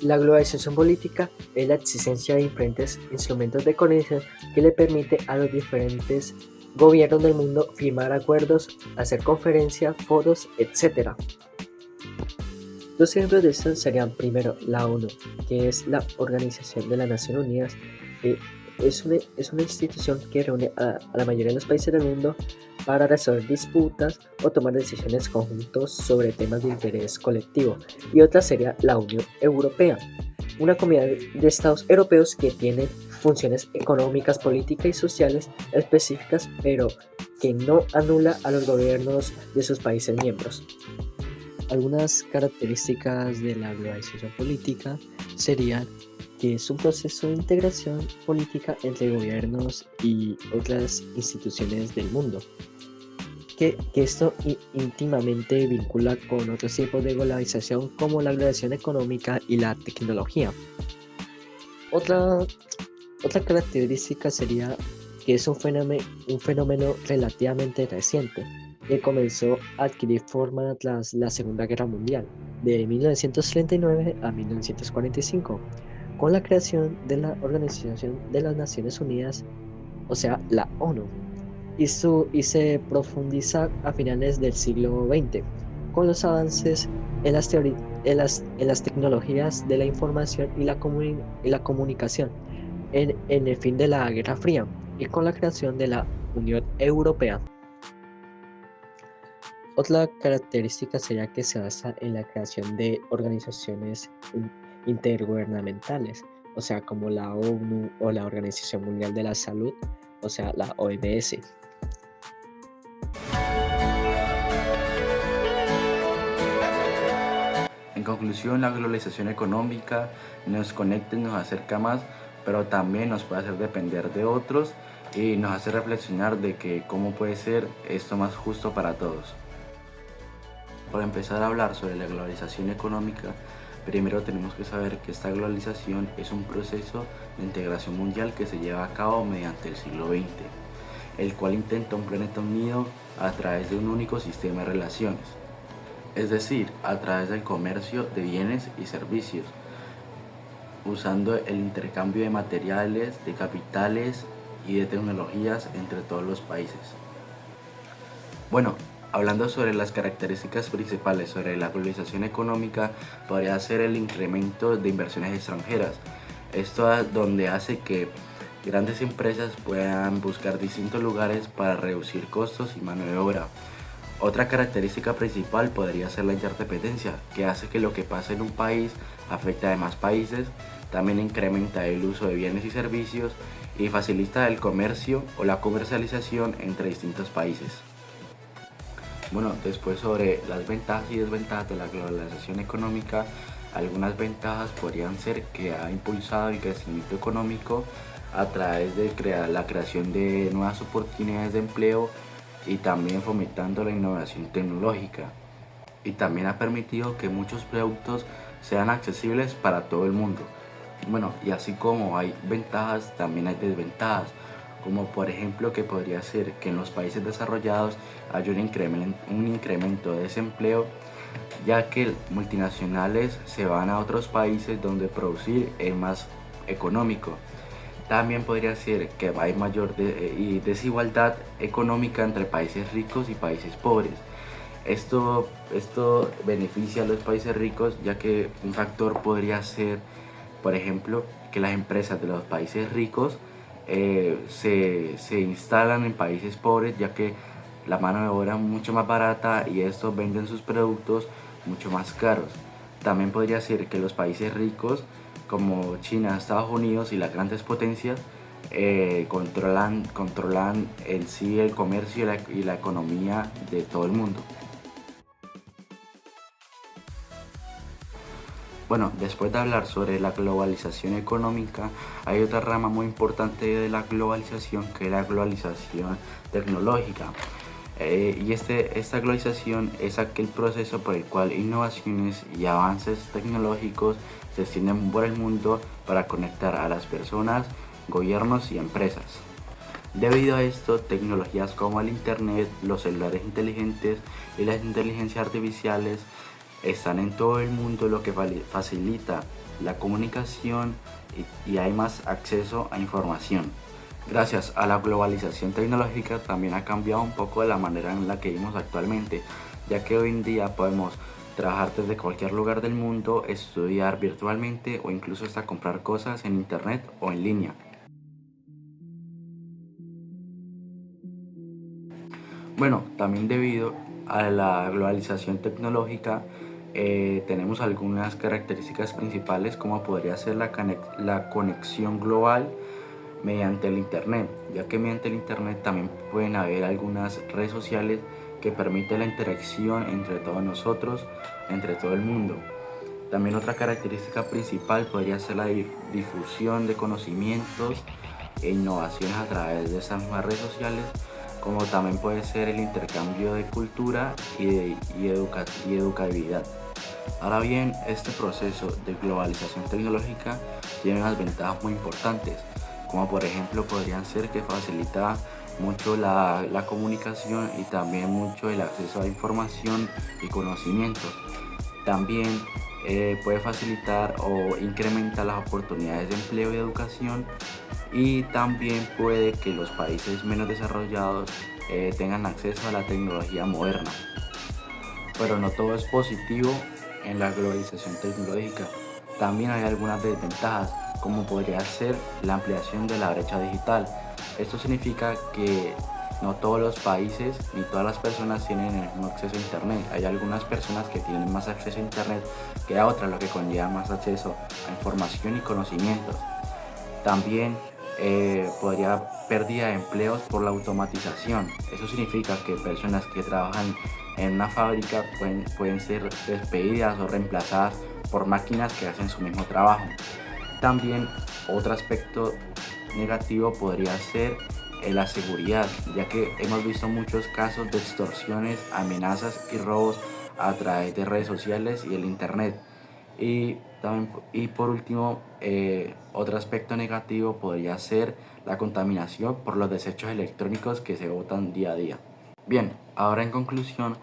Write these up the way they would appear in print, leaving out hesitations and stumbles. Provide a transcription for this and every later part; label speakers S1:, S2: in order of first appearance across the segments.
S1: La globalización política es la existencia de diferentes instrumentos de coordinación que le permite a los diferentes gobiernos del mundo firmar acuerdos, hacer conferencias, foros, etc. Dos ejemplos de esto serían primero la ONU, que es la Organización de las Naciones Unidas. Es una institución que reúne a la mayoría de los países del mundo para resolver disputas o tomar decisiones conjuntos sobre temas de interés colectivo. Y otra sería la Unión Europea, una comunidad de estados europeos que tienen funciones económicas, políticas y sociales específicas, pero que no anula a los gobiernos de sus países miembros. Algunas características de la globalización política serían que es un proceso de integración política entre gobiernos y otras instituciones del mundo, que esto íntimamente vincula con otros tipos de globalización como la globalización económica y la tecnología. Otra característica sería que es un fenómeno relativamente reciente, que comenzó a adquirir forma tras la Segunda Guerra Mundial, de 1939 a 1945, con la creación de la Organización de las Naciones Unidas, o sea, la ONU, y se profundiza a finales del siglo XX, con los avances en las tecnologías de la información y la comunicación, en el fin de la Guerra Fría y con la creación de la Unión Europea. Otra característica sería que se basa en la creación de organizaciones intergubernamentales, o sea, como la ONU o la Organización Mundial de la Salud, o sea, la OMS.
S2: En conclusión, la globalización económica nos conecta y nos acerca más, pero también nos puede hacer depender de otros y nos hace reflexionar de que cómo puede ser esto más justo para todos. Para empezar a hablar sobre la globalización económica, primero tenemos que saber que esta globalización es un proceso de integración mundial que se lleva a cabo mediante el siglo XX, el cual intenta un planeta unido a través de un único sistema de relaciones, es decir, a través del comercio de bienes y servicios, usando el intercambio de materiales, de capitales y de tecnologías entre todos los países. Bueno, hablando sobre las características principales sobre la globalización económica, podría ser el incremento de inversiones extranjeras. Esto es donde hace que grandes empresas puedan buscar distintos lugares para reducir costos y mano de obra. Otra característica principal podría ser la interdependencia, que hace que lo que pasa en un país afecte a demás países. También incrementa el uso de bienes y servicios y facilita el comercio o la comercialización entre distintos países. Bueno, después sobre las ventajas y desventajas de la globalización económica, algunas ventajas podrían ser que ha impulsado el crecimiento económico a través de la creación de nuevas oportunidades de empleo y también fomentando la innovación tecnológica. Y también ha permitido que muchos productos sean accesibles para todo el mundo. Bueno, y así como hay ventajas, también hay desventajas, como por ejemplo que podría ser que en los países desarrollados haya un incremento de desempleo, ya que multinacionales se van a otros países donde producir es más económico. También podría ser que hay mayor desigualdad económica entre países ricos y países pobres. Esto beneficia a los países ricos, ya que un factor podría ser, por ejemplo, que las empresas de los países ricos se instalan en países pobres, ya que la mano de obra es mucho más barata y estos venden sus productos mucho más caros. También podría ser que los países ricos como China, Estados Unidos y las grandes potencias controlan en sí el comercio y la economía de todo el mundo. Bueno, después de hablar sobre la globalización económica, hay otra rama muy importante de la globalización, que es la globalización tecnológica. Esta globalización es aquel proceso por el cual innovaciones y avances tecnológicos se extienden por el mundo para conectar a las personas, gobiernos y empresas. Debido a esto, tecnologías como el Internet, los celulares inteligentes y las inteligencias artificiales están en todo el mundo, lo que facilita la comunicación y hay más acceso a información. Gracias a la globalización tecnológica también ha cambiado un poco la manera en la que vivimos actualmente, ya que hoy en día podemos trabajar desde cualquier lugar del mundo, estudiar virtualmente o incluso hasta comprar cosas en internet o en línea. Bueno, también debido a la globalización tecnológica, tenemos algunas características principales como podría ser la conexión global mediante el internet, ya que mediante el internet también pueden haber algunas redes sociales que permiten la interacción entre todos nosotros, entre todo el mundo. También otra característica principal podría ser la difusión de conocimientos e innovaciones a través de esas mismas redes sociales, como también puede ser el intercambio de cultura y educabilidad. Ahora bien, este proceso de globalización tecnológica tiene unas ventajas muy importantes, como por ejemplo podrían ser que facilita mucho la comunicación y también mucho el acceso a información y conocimientos. También puede facilitar o incrementar las oportunidades de empleo y educación, y también puede que los países menos desarrollados tengan acceso a la tecnología moderna. Pero no todo es positivo en la globalización tecnológica. También hay algunas desventajas, como podría ser la ampliación de la brecha digital. Esto significa que no todos los países ni todas las personas tienen el mismo acceso a internet. Hay algunas personas que tienen más acceso a internet que a otras, lo que conlleva más acceso a información y conocimientos. También podría pérdida de empleos por la automatización. Eso significa que personas que trabajan en una fábrica pueden ser despedidas o reemplazadas por máquinas que hacen su mismo trabajo. También otro aspecto negativo podría ser la seguridad, ya que hemos visto muchos casos de extorsiones, amenazas y robos a través de redes sociales y el internet. Y por último, otro aspecto negativo podría ser la contaminación por los desechos electrónicos que se botan día a día. Bien, ahora en conclusión,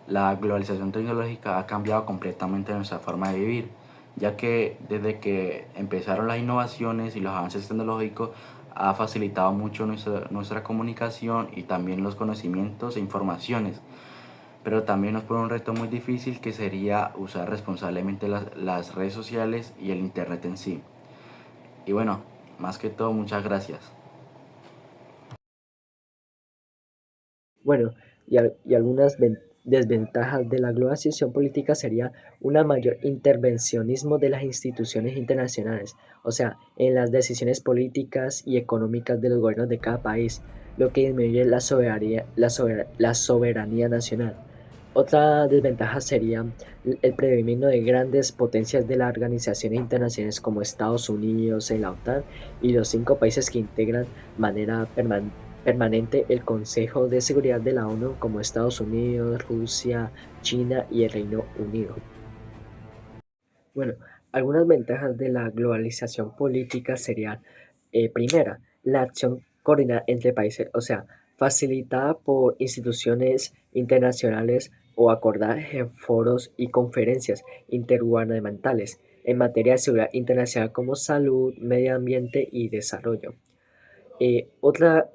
S2: la globalización tecnológica ha cambiado completamente nuestra forma de vivir, ya que desde que empezaron las innovaciones y los avances tecnológicos ha facilitado mucho nuestra comunicación y también los conocimientos e informaciones. Pero también nos pone un reto muy difícil, que sería usar responsablemente las redes sociales y el internet en sí. Y bueno, más que todo, muchas gracias.
S1: Bueno, y algunas desventajas de la globalización política sería una mayor intervencionismo de las instituciones internacionales, o sea, en las decisiones políticas y económicas de los gobiernos de cada país, lo que disminuye la soberanía nacional. Otra desventaja sería el predominio de grandes potencias de las organizaciones internacionales como Estados Unidos, la OTAN y los 5 países que integran de manera permanente el Consejo de Seguridad de la ONU, como Estados Unidos, Rusia, China y el Reino Unido. Bueno, algunas ventajas de la globalización política serían, primera, la acción coordinada entre países, o sea, facilitada por instituciones internacionales o acordada en foros y conferencias intergubernamentales en materia de seguridad internacional como salud, medio ambiente y desarrollo. Eh, otra,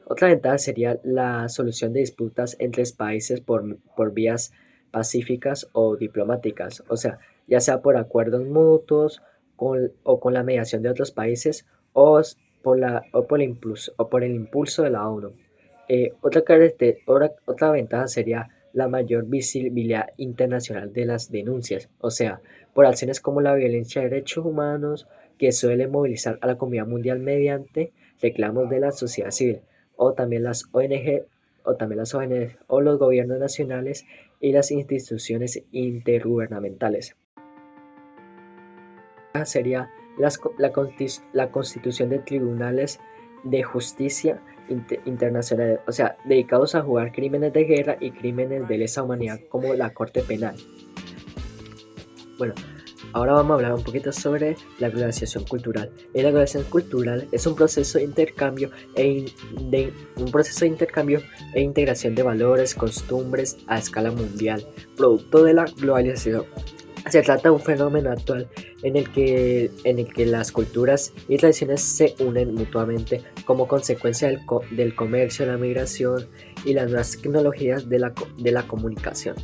S1: Otra ventaja sería la solución de disputas entre países por vías pacíficas o diplomáticas, o sea, ya sea por acuerdos mutuos o con la mediación de otros países o por el impulso de la ONU. Otra ventaja sería la mayor visibilidad internacional de las denuncias, o sea, por acciones como la violencia de derechos humanos, que suele movilizar a la comunidad mundial mediante reclamos de la sociedad civil o también las ONG o los gobiernos nacionales y las instituciones intergubernamentales. Sería la constitución de tribunales de justicia internacionales, o sea, dedicados a jugar crímenes de guerra y crímenes de lesa humanidad como la Corte Penal. Bueno, ahora vamos a hablar un poquito sobre la globalización cultural. La globalización cultural es un proceso de intercambio e integración de valores, costumbres a escala mundial, producto de la globalización. Se trata de un fenómeno actual en el que las culturas y tradiciones se unen mutuamente como consecuencia del comercio, la migración y las nuevas tecnologías de la comunicación.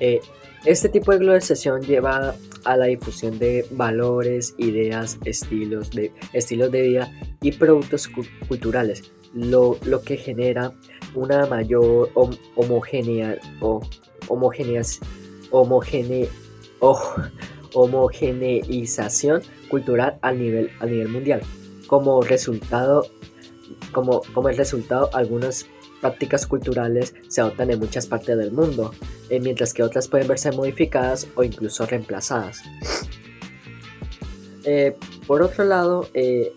S1: Eh, este tipo de globalización lleva a la difusión de valores, ideas, estilos de vida y productos culturales, lo que genera una mayor homogeneidad, homogene- o- homogeneización cultural a nivel mundial. Como resultado, como el resultado, algunas prácticas culturales se adoptan en muchas partes del mundo, mientras que otras pueden verse modificadas o incluso reemplazadas. Eh, por otro lado,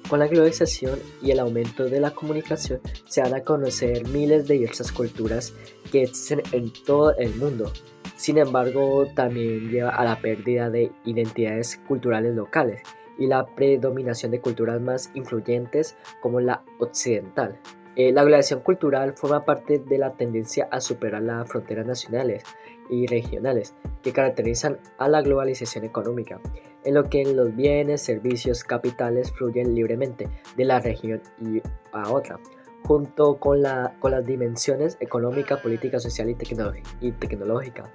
S1: con la globalización y el aumento de la comunicación, se van a conocer miles de diversas culturas que existen en todo el mundo. Sin embargo, también lleva a la pérdida de identidades culturales locales y la predominación de culturas más influyentes como la occidental. La globalización cultural forma parte de la tendencia a superar las fronteras nacionales y regionales que caracterizan a la globalización económica, en lo que los bienes, servicios, capitales fluyen libremente de la región y a otra, junto con las dimensiones económica, política, social y tecnológica.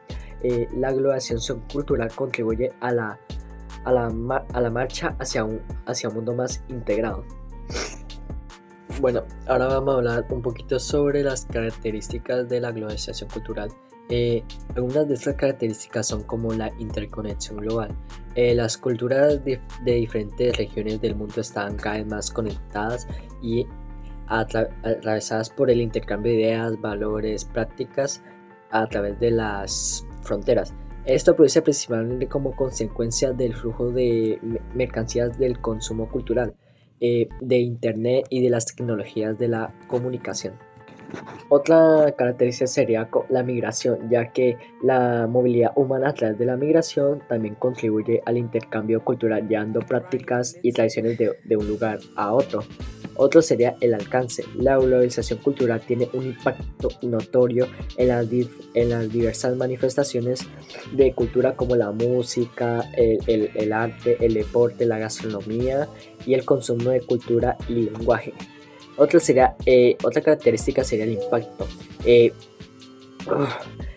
S1: La globalización cultural contribuye a la marcha hacia un mundo más integrado. Bueno, ahora vamos a hablar un poquito sobre las características de la globalización cultural. Algunas de estas características son como la interconexión global. Las culturas de diferentes regiones del mundo están cada vez más conectadas y atravesadas por el intercambio de ideas, valores, prácticas a través de las fronteras. Esto produce principalmente como consecuencia del flujo de mercancías del consumo cultural, de Internet y de las tecnologías de la comunicación. Otra característica sería la migración, ya que la movilidad humana a través de la migración también contribuye al intercambio cultural, llevando prácticas y tradiciones de un lugar a otro. Otro sería el alcance. La globalización cultural tiene un impacto notorio en las diversas manifestaciones de cultura como la música, el arte, el deporte, la gastronomía y el consumo de cultura y lenguaje. Otra característica sería el impacto. Eh,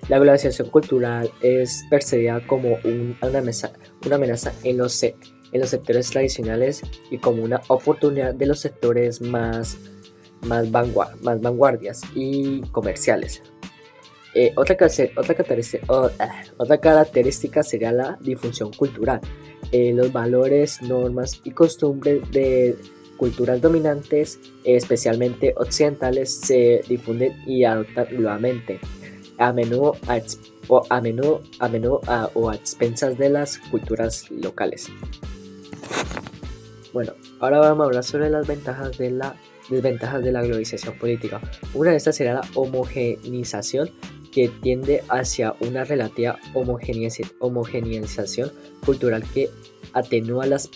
S1: la globalización cultural es percibida como una amenaza en los sectores tradicionales y como una oportunidad de los sectores más vanguardias y comerciales. Otra característica sería la difusión cultural. Los valores, normas y costumbres de culturas dominantes, especialmente occidentales, se difunden y adoptan nuevamente, a menudo o a expensas de las culturas locales. Bueno, ahora vamos a hablar sobre las desventajas de la globalización política. Una de estas sería la homogeneización, que tiende hacia una relativa homogeneización cultural que atenúa las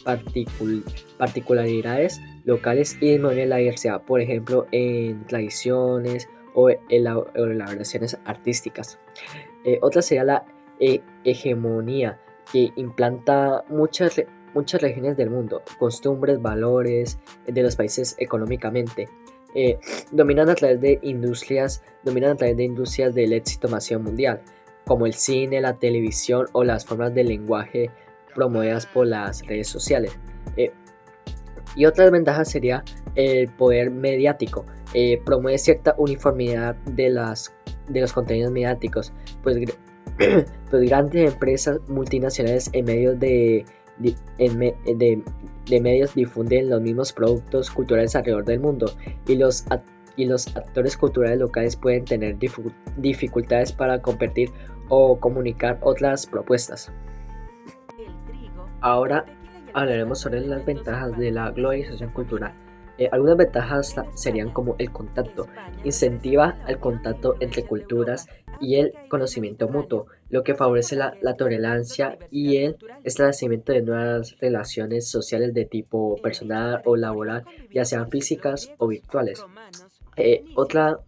S1: particularidades locales y disminuye la diversidad, por ejemplo, en tradiciones o elaboraciones artísticas. Otra sería la hegemonía, que implanta muchas regiones del mundo, costumbres, valores de los países económicamente. Eh, dominan a través de industrias del éxito masivo mundial, como el cine, la televisión o las formas de lenguaje promovidas por las redes sociales. Eh, y otra desventaja sería el poder mediático. Promueve cierta uniformidad de los contenidos mediáticos, pues, pues grandes empresas multinacionales de medios difunden los mismos productos culturales alrededor del mundo, y los actores culturales locales pueden tener dificultades para competir o comunicar otras propuestas. Ahora hablaremos sobre las ventajas de la globalización cultural. Algunas ventajas serían como el contacto. Incentiva el contacto entre culturas y el conocimiento mutuo, lo que favorece la tolerancia y el establecimiento de nuevas relaciones sociales de tipo personal o laboral, ya sean físicas o virtuales. Otra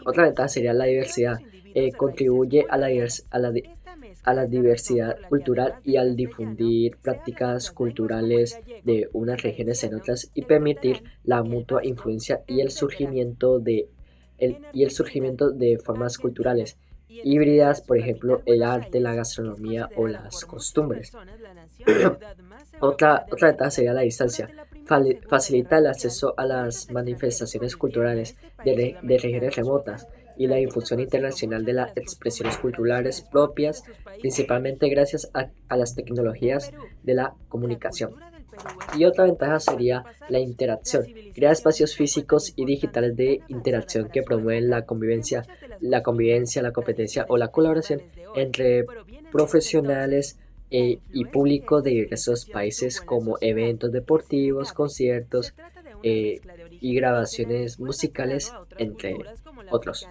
S1: ventaja sería la diversidad. Contribuye a la a la diversidad cultural y al difundir prácticas culturales de unas regiones en otras y permitir la mutua influencia y el surgimiento de formas culturales híbridas, por ejemplo, el arte, la gastronomía o las costumbres. Otra ventaja sería la distancia. Facilita el acceso a las manifestaciones culturales de regiones remotas y la difusión internacional de las expresiones culturales propias, principalmente gracias a las tecnologías de la comunicación. Y otra ventaja sería la interacción. Crea espacios físicos y digitales de interacción que promueven la competencia o la colaboración entre profesionales y público de diversos países como eventos deportivos, conciertos y grabaciones musicales, entre otros.